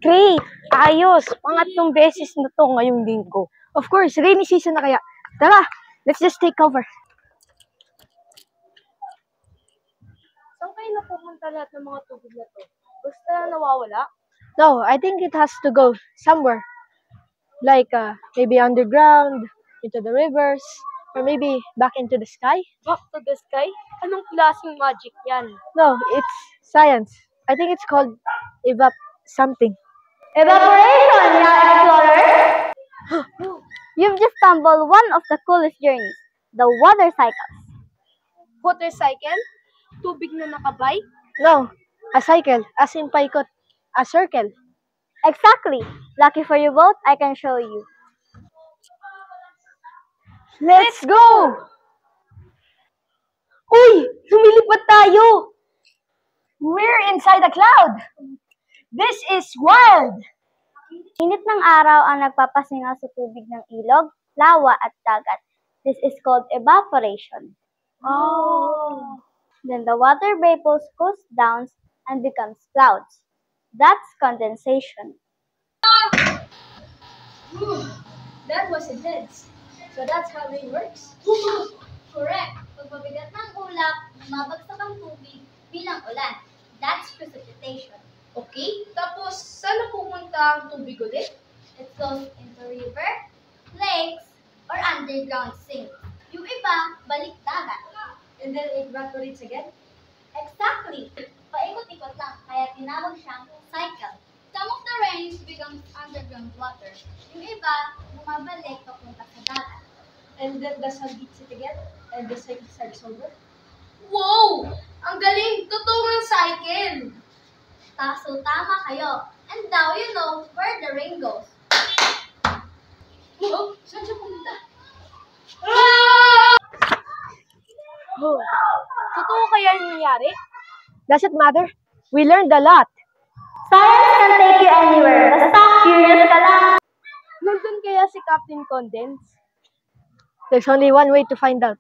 Great! Ayos! Pangatlong beses na to ngayong linggo. Of course, rainy season na kaya. Tara, let's just take cover. Saan kayo napupunta lahat ng mga tubig na to? Basta nawawala? No, I think it has to go somewhere. Like, maybe underground, into the rivers, or maybe back into the sky. Back to the sky? Anong klaseng magic yan? No, it's science. I think it's called something. Evaporation, young explorer! You've just stumbled one of the coolest journeys, the water cycles. Water cycle? Tubig na nakabay? No, a cycle, as in paikot, a circle. Exactly. Lucky for you both, I can show you. Let's go! Uy! Lumilipad tayo! We're inside a cloud! This is wild! Init ng araw ang nagpapasingaw sa tubig ng ilog, lawa at dagat. This is called evaporation. Oh! Then the water vapor cools down and becomes clouds. That's condensation. That was intense. So that's how rain works? Correct. Pag mabigat ng ulap, mabagsak ang tubig bilang ulan. That's precipitation. Okay, tapos saan napupunta ang tubig ulit? It goes into river, lakes, or underground sinks. Yung iba, balik dagat. And then it evaporates again? Exactly. Paikot-ikot lang, kaya tinawag siyang cycle. Some of the rains becomes underground water. Yung iba, bumabalik papunta sa dagat. And then the sun beats it again? And the cycle starts over? Wow! Ang galing! Totoo ang cycle! So, tama kayo. And now you know where the rain goes. Oh, saan siya pumunta? Oh, totoo kaya yung nangyari? Does it matter? We learned a lot. Science can take you anywhere. Basta curious ka lang. Nandun kaya si Captain Condense? There's only one way to find out.